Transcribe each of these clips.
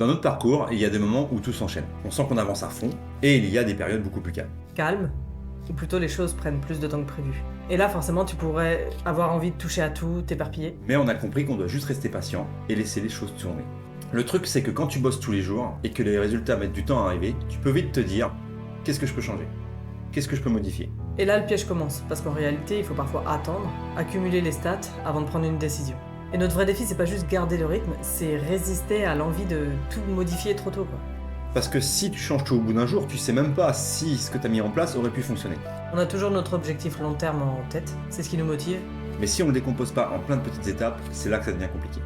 Dans notre parcours, il y a des moments où tout s'enchaîne. On sent qu'on avance à fond, et il y a des périodes beaucoup plus calmes. Calme, ou plutôt les choses prennent plus de temps que prévu. Et là, forcément, tu pourrais avoir envie de toucher à tout, t'éparpiller. Mais on a compris qu'on doit juste rester patient et laisser les choses tourner. Le truc, c'est que quand tu bosses tous les jours et que les résultats mettent du temps à arriver, tu peux vite te dire « Qu'est-ce que je peux changer ? Qu'est-ce que je peux modifier ?» Et là, le piège commence, parce qu'en réalité, il faut parfois attendre, accumuler les stats avant de prendre une décision. Et notre vrai défi, c'est pas juste garder le rythme, c'est résister à l'envie de tout modifier trop tôt, quoi. Parce que si tu changes tout au bout d'un jour, tu sais même pas si ce que tu as mis en place aurait pu fonctionner. On a toujours notre objectif long terme en tête, c'est ce qui nous motive, Mais si on le décompose pas en plein de petites étapes, c'est là que ça devient compliqué.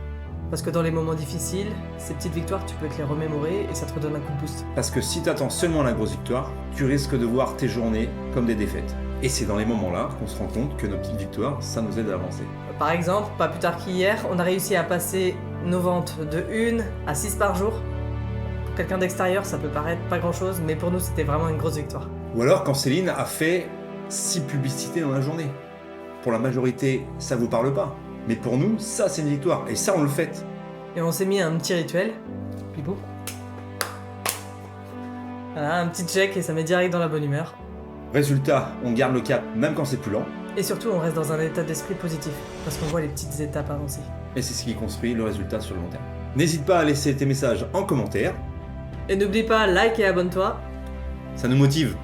parce que dans les moments difficiles, ces petites victoires, tu peux te les remémorer et ça te redonne un coup de boost. Parce que si tu attends seulement la grosse victoire, tu risques de voir tes journées comme des défaites. Et c'est dans les moments-là qu'on se rend compte que nos petites victoires, ça nous aide à avancer. Par exemple, pas plus tard qu'hier, on a réussi à passer nos ventes de 1 à 6 par jour. Pour quelqu'un d'extérieur, ça peut paraître pas grand-chose, mais pour nous, c'était vraiment une grosse victoire. Ou alors quand Céline a fait 6 publicités dans la journée. Pour la majorité, ça vous parle pas. Mais pour nous, ça c'est une victoire. Et ça, on le fait. Et on s'est mis un petit rituel. Pipou. Voilà, un petit check et ça met direct dans la bonne humeur. Résultat, on garde le cap même quand c'est plus lent. Et surtout, on reste dans un état d'esprit positif, parce qu'on voit les petites étapes avancer. Et c'est ce qui construit le résultat sur le long terme. N'hésite pas à laisser tes messages en commentaire. Et n'oublie pas, like et abonne-toi. Ça nous motive.